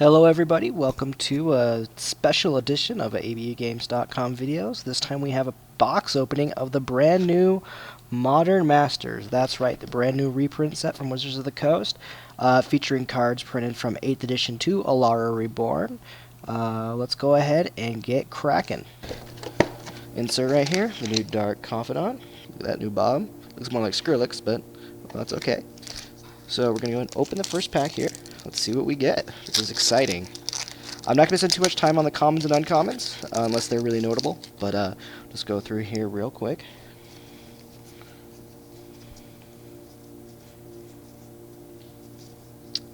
Hello everybody, welcome to a special edition of ABUgames.com videos. This time we have a box opening of the brand new Modern Masters. That's right, the brand new reprint set from Wizards of the Coast, featuring cards printed from 8th edition to Alara Reborn. Let's go ahead and get cracking. Insert right here, the new Dark Confidant. Look at that new Bob. Looks more like Skrillex, but that's okay. So we're going to go and open the first pack here. Let's see what we get. This is exciting. I'm not going to spend too much time on the commons and uncommons, unless they're really notable, but just go through here real quick.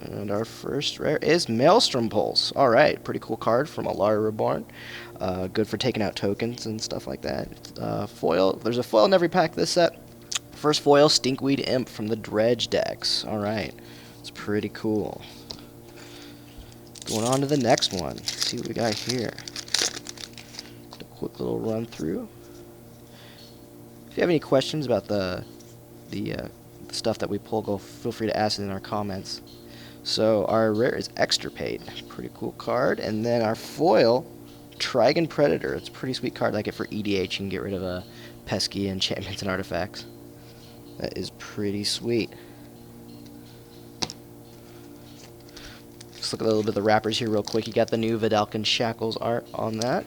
And our first rare is Maelstrom Pulse. Alright, pretty cool card from Alara Reborn. Good for taking out tokens and stuff like that. Foil, there's a foil in every pack this set. First foil, Stinkweed Imp from the Dredge decks. Alright, it's pretty cool. Going on to the next one. Let's see what we got here. A quick little run through. If you have any questions about the stuff that we pull, feel free to ask it in our comments. So our rare is Extirpate. Pretty cool card. And then our foil, Trigon Predator. It's a pretty sweet card. Like it for EDH, you can get rid of pesky enchantments and artifacts. That is pretty sweet. Let's look at a little bit of the wrappers here real quick. You got the new Vidalcan Shackles art on that.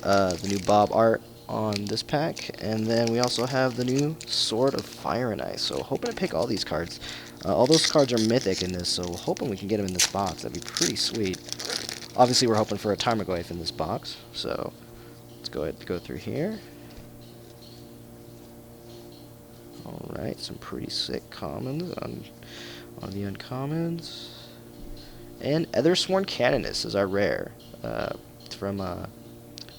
The new Bob art on this pack. And then we also have the new Sword of Fire and Ice. So hoping to pick all these cards. All those cards are mythic in this, so hoping we can get them in this box. That'd be pretty sweet. Obviously we're hoping for a Tarmogoyf in this box. So let's go ahead and go through here. Alright, some pretty sick commons on the uncommons. And Ethersworn Canonist is our rare. It's from, I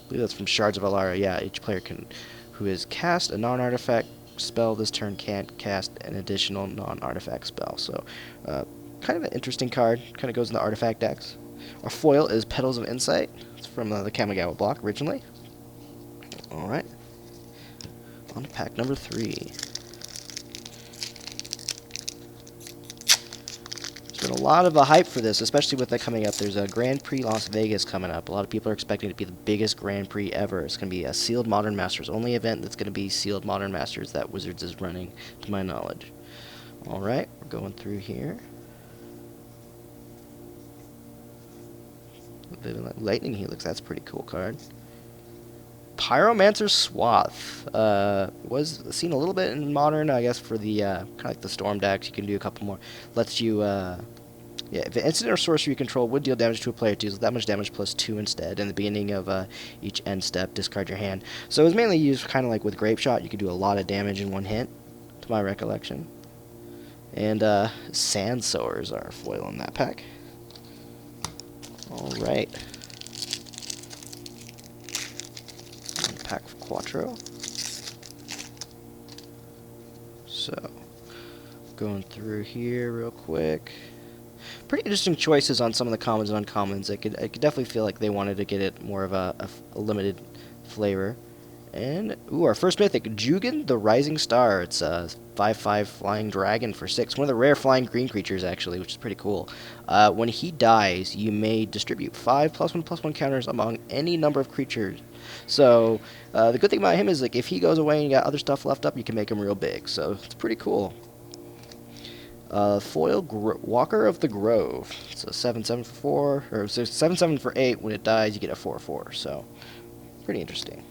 believe that's from Shards of Alara. Yeah, each player who has cast a non-artifact spell this turn can't cast an additional non-artifact spell. So, kind of an interesting card. Kind of goes in the artifact decks. Our foil is Petals of Insight. It's from the Kamigawa block originally. Alright. On to pack number 3. There's been a lot of hype for this, especially with that coming up. There's a Grand Prix Las Vegas coming up. A lot of people are expecting it to be the biggest Grand Prix ever. It's going to be a sealed Modern Masters only event that's going to be sealed Modern Masters that Wizards is running, to my knowledge. Alright, we're going through here. Lightning Helix, that's a pretty cool card. Pyromancer's Swath was seen a little bit in Modern, I guess, for the kind of like the Storm decks. You can do a couple more. Lets you, yeah, if an instant or sorcery you control would deal damage to a player, deals that much damage plus 2 instead. In the beginning of each end step, discard your hand. So it was mainly used kind of like with Grape Shot. You could do a lot of damage in one hit, to my recollection. And Sand Sowers are foil in that pack. All right. Pack of Quattro. So, going through here real quick. Pretty interesting choices on some of the commons and uncommons. I could definitely feel like they wanted to get it more of a limited flavor. And, ooh, our first mythic, Jugan the Rising Star. It's a 5/5 flying dragon for 6. One of the rare flying green creatures, actually, which is pretty cool. When he dies, you may distribute 5 +1/+1 counters among any number of creatures. So, the good thing about him is, like, if he goes away and you got other stuff left up, you can make him real big. So, it's pretty cool. Foil Walker of the Grove. It's a 7/7 for 4, or 7/7 for 8. When it dies, you get a 4/4. So, pretty interesting.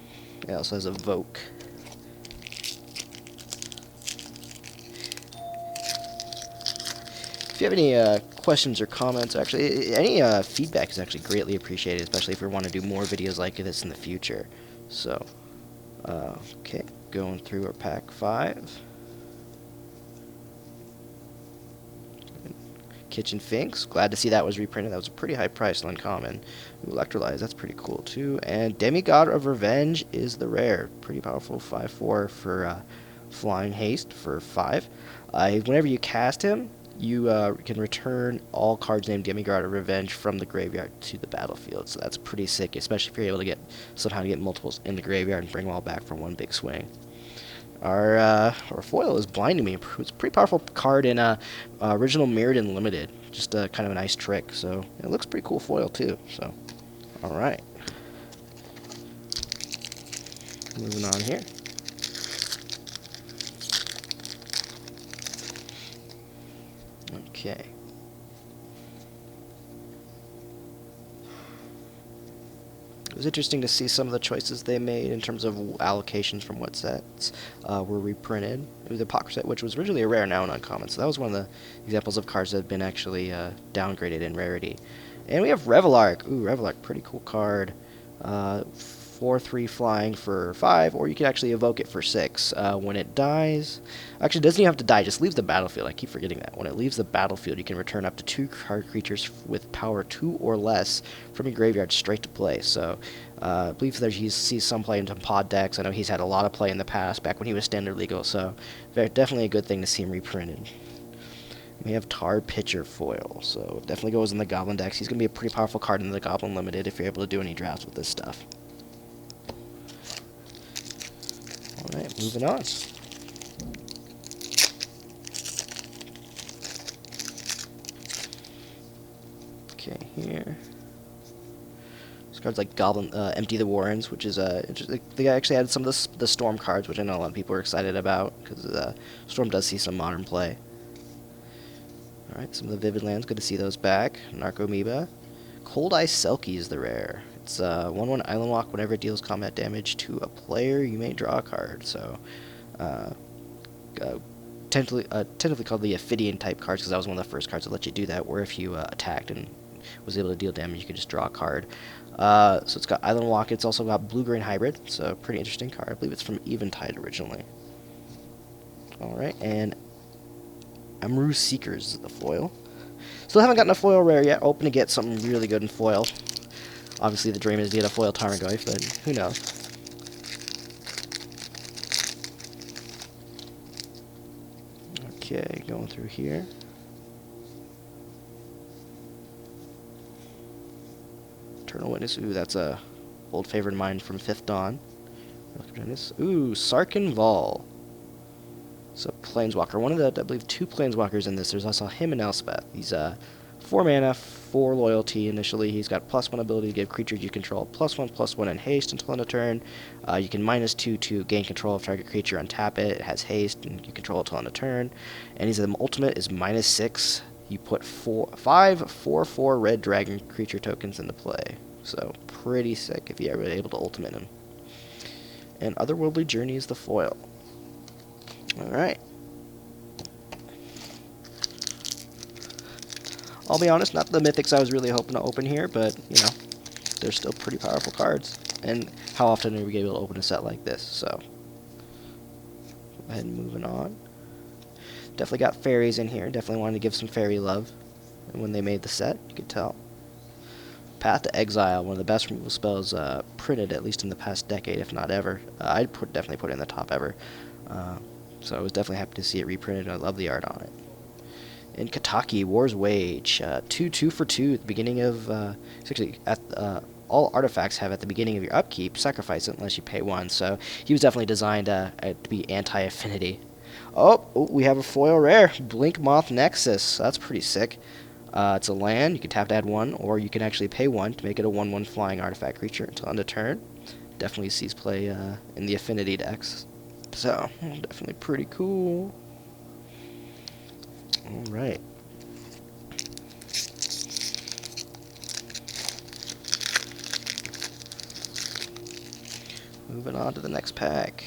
It also has a Voke. If you have any questions or comments, actually, any feedback is actually greatly appreciated, especially if we want to do more videos like this in the future. So, okay, going through our pack 5. Kitchen Finks, glad to see that was reprinted. That was a pretty high price, uncommon. Electrolyze, that's pretty cool too. And Demigod of Revenge is the rare. Pretty powerful 5/4 for Flying Haste for 5. Whenever you cast him, you can return all cards named Demigod of Revenge from the graveyard to the battlefield. So that's pretty sick, especially if you're able to get somehow to get multiples in the graveyard and bring them all back for one big swing. Our foil is blinding me. It's a pretty powerful card in original Mirrodin Limited. Just kind of a nice trick. So it looks pretty cool foil too. So, all right. Moving on here. Okay. It was interesting to see some of the choices they made in terms of allocations from what sets were reprinted. It was a pocket set, which was originally a rare, now an uncommon. So that was one of the examples of cards that had been actually downgraded in rarity. And we have Revelark. Ooh, Revelark, pretty cool card. 4/3 flying for 5, or you can actually evoke it for 6. When it dies, actually it doesn't even have to die, just leaves the battlefield. I keep forgetting that. When it leaves the battlefield, you can return up to 2 card creatures with power 2 or less from your graveyard straight to play. So I believe he sees some play into pod decks. I know he's had a lot of play in the past, back when he was standard legal, so definitely a good thing to see him reprinted. We have Tar Pitcher foil, so definitely goes in the Goblin decks. He's going to be a pretty powerful card in the Goblin Limited if you're able to do any drafts with this stuff. Alright, moving on. Okay, here. This card's like Goblin, Empty the Warrens, which is they actually added some of the Storm cards, which I know a lot of people are excited about, because Storm does see some modern play. Alright, some of the Vivid Lands, good to see those back. Narcomoeba. Cold Eye Selkie is the rare. It's 1/1 Island Walk. Whenever it deals combat damage to a player, you may draw a card. So, tentatively called the Affinity type cards, because that was one of the first cards that let you do that, where if you attacked and was able to deal damage, you could just draw a card. So it's got Island Walk. It's also got Blue-Green Hybrid, so pretty interesting card. I believe it's from Eventide originally. Alright, and Amru Seekers is the foil. Still haven't gotten a foil rare yet. Hoping to get something really good in foil. Obviously, the dream is to get a foil Tarmogoyf, but who knows. Okay, going through here. Eternal Witness. Ooh, that's a old favorite of mine from Fifth Dawn. Ooh, Sarkin Vol. So Planeswalker. One of the, I believe, 2 Planeswalkers in this. There's also him and Elspeth. He's 4 mana, 4 loyalty initially. He's got +1 ability to give creatures you control +1/+1 and haste until end of turn. You can -2 to gain control of target creature, untap it. It has haste and you control it until end of turn. And his ultimate is -6. You put 5 4/4 red dragon creature tokens into play. So pretty sick if you're ever able to ultimate him. And Otherworldly Journey is the foil. Alright. I'll be honest, not the mythics I was really hoping to open here, but, you know, they're still pretty powerful cards. And how often are we able to open a set like this? So, go ahead and moving on. Definitely got fairies in here. Definitely wanted to give some fairy love. And when they made the set, you could tell. Path to Exile, one of the best removal spells printed, at least in the past decade, if not ever. I'd definitely put it in the top ever. So I was definitely happy to see it reprinted, and I love the art on it. In Kataki, War's Wage, 2/2 for 2 at the beginning of, actually, all artifacts have at the beginning of your upkeep, sacrifice it unless you pay 1, so he was definitely designed to be anti-affinity. Oh, we have a foil rare, Blink Moth Nexus, that's pretty sick. It's a land, you can tap to add 1, or you can actually pay 1 to make it a 1/1 flying artifact creature until end of turn. Definitely sees play in the Affinity decks. So, definitely pretty cool. Alright. Moving on to the next pack.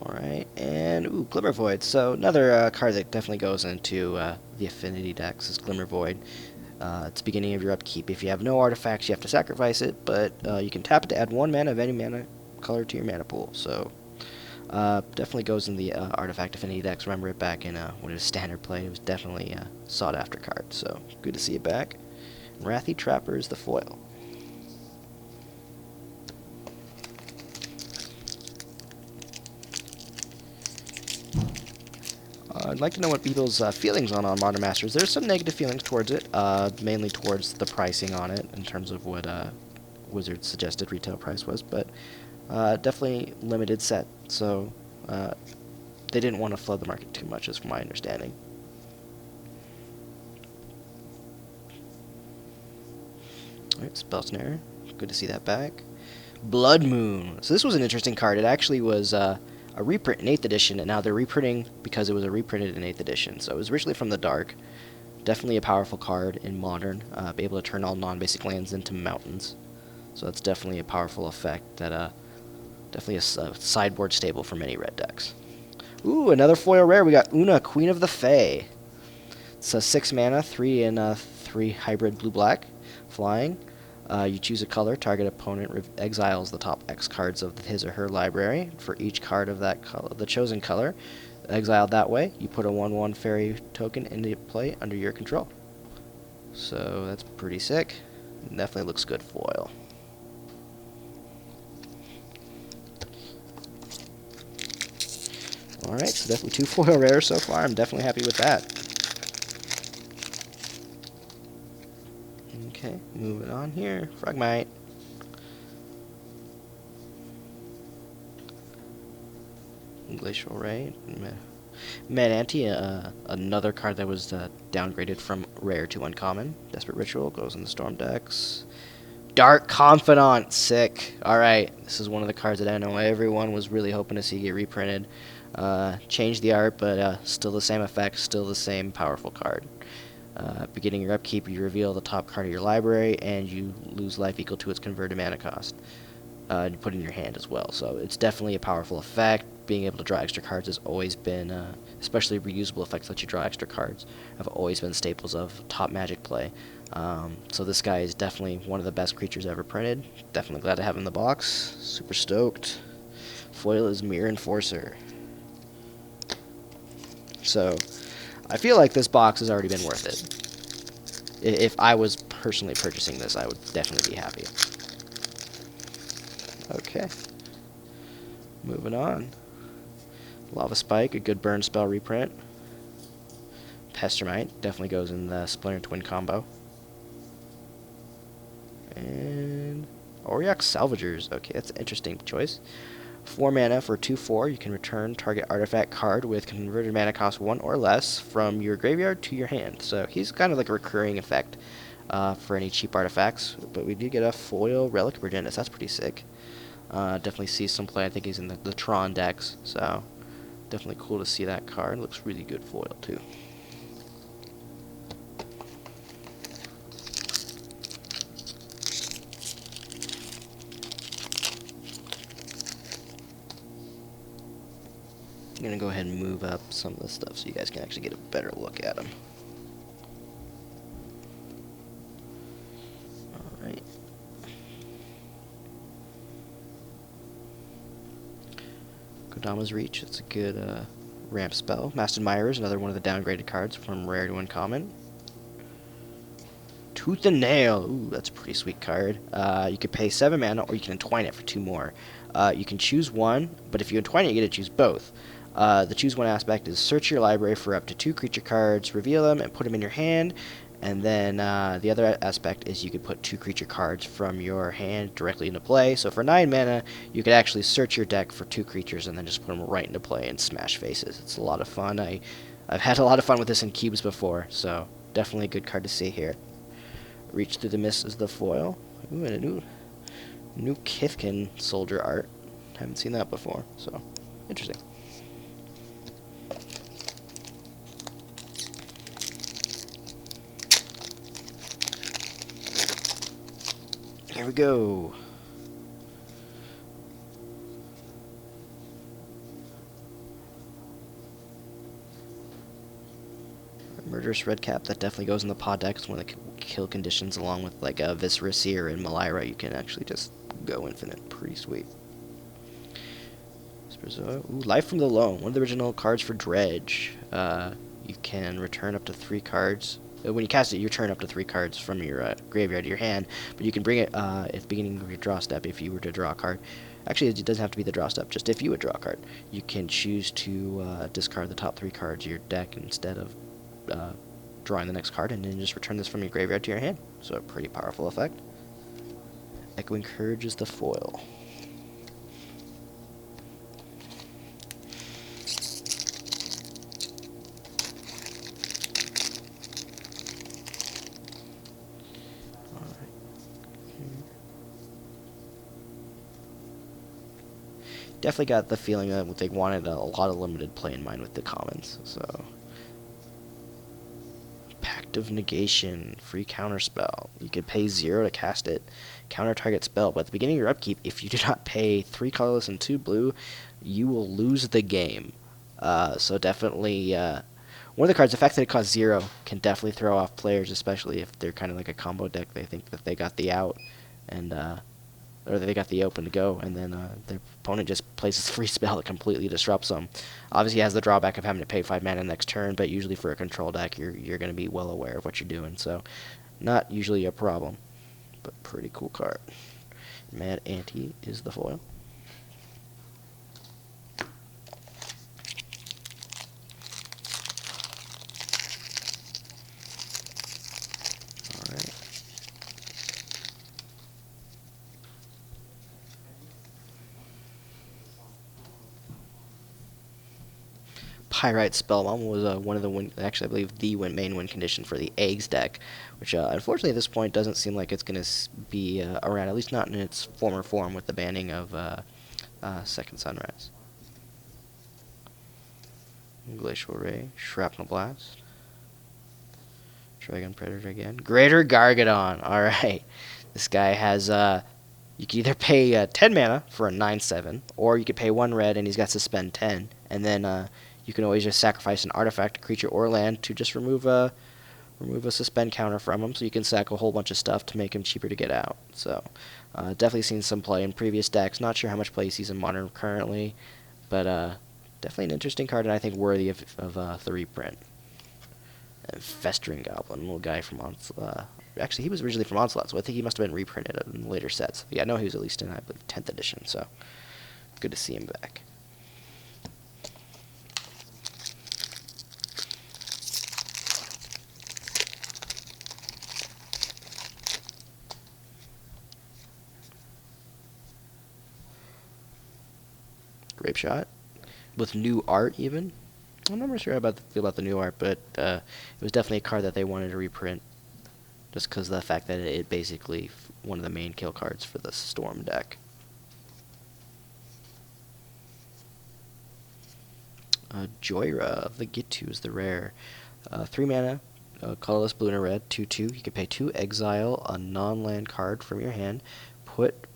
Alright, and ooh, Glimmer Void. So another card that definitely goes into the Affinity decks is Glimmer Void. It's the beginning of your upkeep. If you have no artifacts, you have to sacrifice it, but you can tap it to add 1 mana of any mana color to your mana pool. So definitely goes in the Artifact Affinity decks. Remember it back in when it was standard play. It was definitely a sought after card. So good to see it back. Wrathy Trapper is the foil. I'd like to know what people's feelings on Modern Masters. There's some negative feelings towards it, mainly towards the pricing on it in terms of what Wizards suggested retail price was, but definitely limited set, so they didn't want to flood the market too much, is from my understanding. Alright, Spell Snare. Good to see that back. Blood Moon. So this was an interesting card. It actually was a reprint in 8th edition, and now they're reprinting because it was a reprinted in 8th edition. So it was originally from the Dark. Definitely a powerful card in Modern. Be able to turn all non-basic lands into mountains. So that's definitely a powerful effect that definitely a sideboard staple for many red decks. Ooh, another foil rare. We got Una, Queen of the Fae. It's a 6 mana, 3 and 3 hybrid blue-black, flying. You choose a color. Target opponent exiles the top X cards of his or her library. For each card of that color, the chosen color, exiled that way, you put a 1/1 fairy token into play under your control. So that's pretty sick. Definitely looks good foil. Alright, so definitely 2 foil rares so far. I'm definitely happy with that. Okay, moving on here. Fragmite. Glacial Ray. Mananti, another card that was downgraded from rare to uncommon. Desperate Ritual goes in the Storm decks. Dark Confidant, sick. Alright, this is one of the cards that I know everyone was really hoping to see get reprinted. Changed the art, but still the same effect, still the same powerful card. Beginning your upkeep, you reveal the top card of your library, and you lose life equal to its converted mana cost. And you put it in your hand as well, so it's definitely a powerful effect. Being able to draw extra cards has always been, especially reusable effects that you draw extra cards, have always been staples of top Magic play. So this guy is definitely one of the best creatures ever printed. Definitely glad to have him in the box. Super stoked. Foil is Mirror Enforcer. So I feel like this box has already been worth it. If I was personally purchasing this, I would definitely be happy. Okay. Moving on. Lava Spike, a good burn spell reprint. Pestermite definitely goes in the Splinter Twin combo. And Auriok Salvagers. Okay, that's an interesting choice. 4 mana for 2/4. You can return target artifact card with converted mana cost 1 or less from your graveyard to your hand. So he's kind of like a recurring effect for any cheap artifacts. But we did get a foil Relic of Progenitus. That's pretty sick. Definitely see some play. I think he's in the Tron decks. So definitely cool to see that card. Looks really good foil too. I'm going to go ahead and move up some of the stuff so you guys can actually get a better look at them. Alright. Kodama's Reach, it's a good ramp spell. Master Mire is another one of the downgraded cards from rare to uncommon. Tooth and Nail, ooh, that's a pretty sweet card. You could pay 7 mana or you can entwine it for 2 more. You can choose one, but if you entwine it, you get to choose both. The choose one aspect is search your library for up to 2 creature cards, reveal them, and put them in your hand. And then the other aspect is you could put 2 creature cards from your hand directly into play. So for 9 mana, you could actually search your deck for 2 creatures and then just put them right into play and smash faces. It's a lot of fun. I've had a lot of fun with this in cubes before, so definitely a good card to see here. Reach Through the Mist is the foil. Ooh, and a new Kithkin soldier art. Haven't seen that before, so interesting. Here we go. Murderous Redcap, that definitely goes in the pod deck. It's one of the kill conditions, along with like a Viscera Seer and Malira. You can actually just go infinite. Pretty sweet. Ooh, Life from the Loam, one of the original cards for Dredge. You can return up to 3 cards. When you cast it, you return up to 3 cards from your graveyard to your hand, but you can bring it at the beginning of your draw step if you were to draw a card. Actually, it doesn't have to be the draw step. Just if you would draw a card, you can choose to discard the top 3 cards of your deck instead of drawing the next card, and then just return this from your graveyard to your hand. So a pretty powerful effect. Echoing Courage is the foil. Definitely got the feeling that they wanted a lot of limited play in mind with the commons. So, Pact of Negation, free counter spell. You could pay 0 to cast it, counter target spell. But at the beginning of your upkeep, if you do not pay 3 colorless and 2 blue, you will lose the game. So definitely, one of the cards, the fact that it costs 0, can definitely throw off players, especially if they're kind of like a combo deck. They think that they got the out, and or they got the open to go, and then their opponent just plays a free spell that completely disrupts them. Obviously, it has the drawback of having to pay 5 mana next turn, but usually for a control deck, you're going to be well aware of what you're doing, so not usually a problem, but pretty cool card. Mad Ante is the foil. Alright. Pyrite Spellbomb was one of the actually I believe the main win condition for the Eggs deck, which unfortunately at this point doesn't seem like it's going to be around, at least not in its former form with the banning of Second Sunrise. Glacial Ray, Shrapnel Blast, Dragon Predator again, Greater Gargadon. All right, this guy has you can either pay 10 mana for a 9/7, or you could pay 1 red and he's got Suspend 10, and then you can always just sacrifice an artifact, a creature, or land to just remove a suspend counter from him. So you can sack a whole bunch of stuff to make him cheaper to get out. So definitely seen some play in previous decks. Not sure how much play he sees in Modern currently, but definitely an interesting card, and I think worthy of the reprint. And Festering Goblin, little guy from Onslaught. Actually, he was originally from Onslaught, so I think he must have been reprinted in later sets. Yeah, I know he was at least in, I believe, 10th edition, so good to see him back. Grape Shot with new art, even. I'm not really sure about the new art, but it was definitely a card that they wanted to reprint, just because of the fact that it basically one of the main kill cards for the Storm deck. Joyra of the Gitu is the rare. 3 mana, colorless blue and a red, 2/2. You can pay 2 exile a non-land card from your hand. Put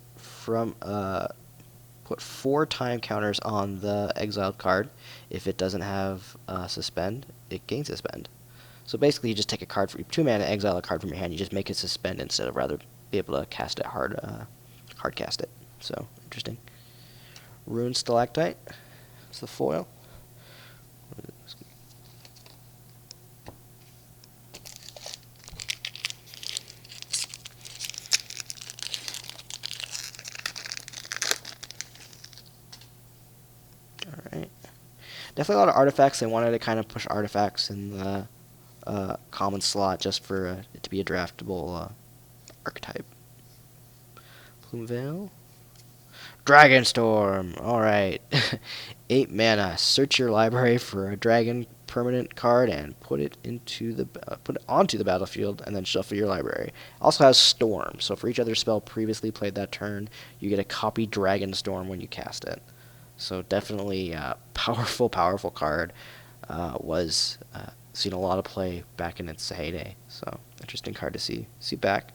4 time counters on the exiled card. If it doesn't have suspend, it gains suspend. So basically, you just take a card for 2 mana, exile a card from your hand. You just make it suspend instead of rather be able to cast it hard cast it. So interesting. Rune Stalactite. It's the foil. Alright. Definitely a lot of artifacts. They wanted to kind of push artifacts in the common slot just for it to be a draftable archetype. Plumeveil. Dragonstorm. Alright. 8 mana. Search your library for a dragon permanent card and put it onto the battlefield, and then shuffle your library. Also has Storm, so for each other spell previously played that turn, you get a copy Dragonstorm when you cast it. So definitely powerful card. Was seen a lot of play back in its heyday. So interesting card to see back.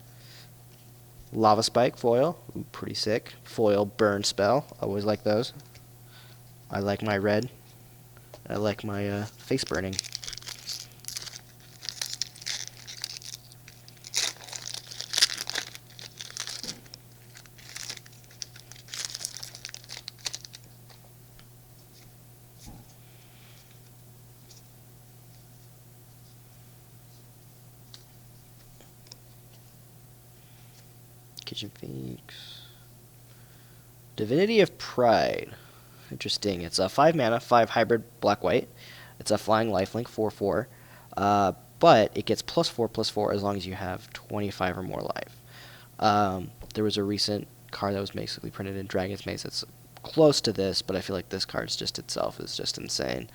Lava Spike foil, ooh, pretty sick. Foil burn spell, always like those. I like my red. I like my face burning. Kitchen Phoenix. Divinity of Pride. Interesting. It's a 5 mana, 5 hybrid black-white. It's a flying lifelink, 4/4. But it gets +4/+4 as long as you have 25 or more life. There was a recent card that was basically printed in Dragon's Maze that's close to this, but I feel like this card's just itself is just insane.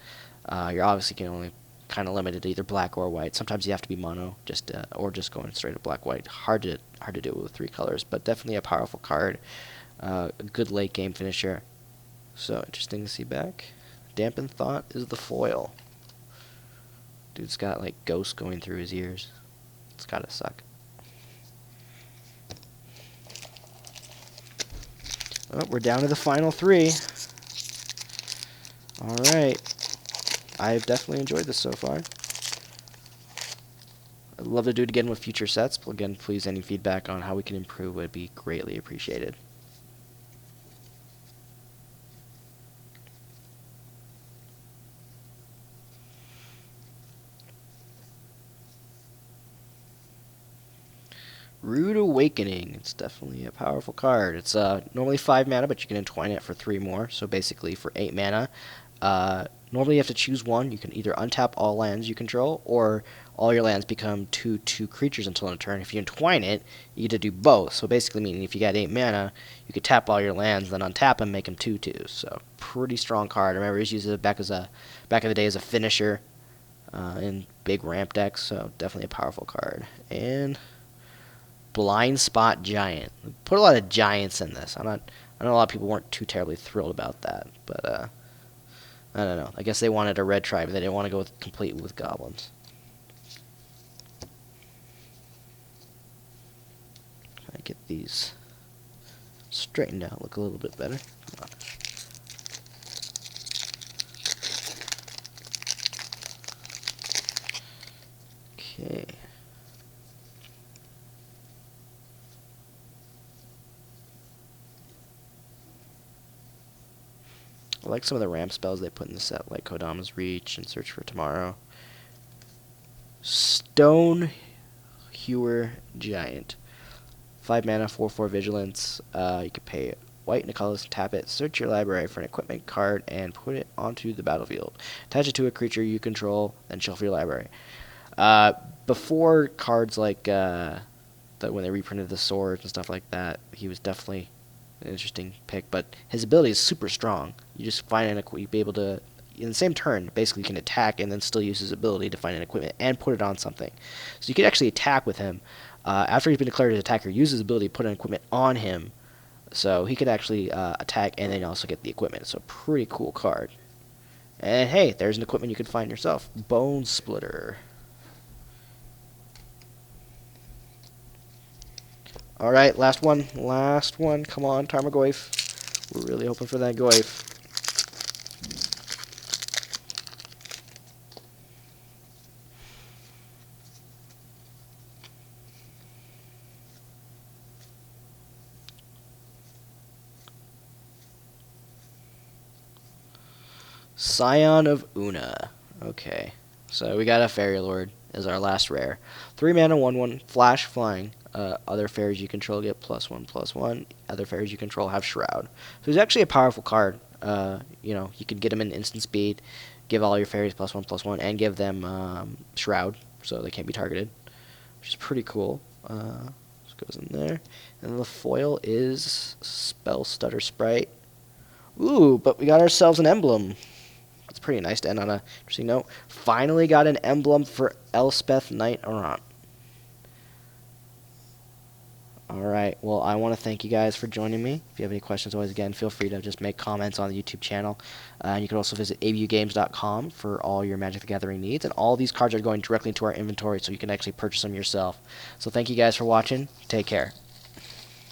You're obviously can only kind of limited to either black or white. Sometimes you have to be mono, or just going straight to black-white. Hard to do it with 3 colors, but definitely a powerful card. A good late game finisher. So interesting to see back. Dampened Thought is the foil. Dude's got like ghosts going through his ears. It's gotta suck. Oh, we're down to the final 3. Alright. I've definitely enjoyed this so far. I'd love to do it again with future sets. But again, please, any feedback on how we can improve would be greatly appreciated. Rude Awakening. It's definitely a powerful card. It's normally 5 mana, but you can entwine it for 3 more. So basically, for 8 mana, normally you have to choose one. You can either untap all lands you control, or all your lands become 2/2 creatures until end of turn. If you entwine it, you get to do both. So basically, meaning if you got 8 mana, you could tap all your lands, then untap them, make them 2/2. So pretty strong card. I remember he used it back in the day as a finisher in big ramp decks. So definitely a powerful card. And Blind Spot Giant. Put a lot of giants in this. I know a lot of people weren't too terribly thrilled about that, but I don't know. I guess they wanted a red tribe. They didn't want to go complete with goblins. I get these straightened out, look a little bit better. Come on. Okay. I like some of the ramp spells they put in the set, like Kodama's Reach and Search for Tomorrow. Stone Hewer Giant. 5 mana, 4/4 vigilance. You can pay white and a colorless, tap it, search your library for an equipment card, and put it onto the battlefield. Attach it to a creature you control, then shuffle your library. Before cards like that, when they reprinted the swords and stuff like that, he was definitely an interesting pick, but his ability is super strong. You just find you'd be able to, in the same turn, basically you can attack and then still use his ability to find an equipment and put it on something. So you could actually attack with him. After he's been declared an attacker, use his ability to put an equipment on him. So he could actually attack and then also get the equipment. So pretty cool card. And hey, there's an equipment you can find yourself. Bone Splitter. Alright, last one. Last one. Come on, Tarmogoyf. We're really hoping for that Goyf. Scion of Una. Okay. So we got a Fairy Lord as our last rare. 3 mana, 1/1, flash, flying. Other fairies you control get +1/+1. Other fairies you control have Shroud. So he's actually a powerful card. You can get him in instant speed, give all your fairies +1/+1, and give them Shroud, so they can't be targeted, which is pretty cool. This goes in there. And the foil is Spell Stutter Sprite. Ooh, but we got ourselves an emblem. It's pretty nice to end on a interesting note. Finally got an emblem for Elspeth Knight-Errant. Alright, well, I want to thank you guys for joining me. If you have any questions, always, again, feel free to just make comments on the YouTube channel. And you can also visit abugames.com for all your Magic the Gathering needs. And all these cards are going directly into our inventory, so you can actually purchase them yourself. So thank you guys for watching. Take care.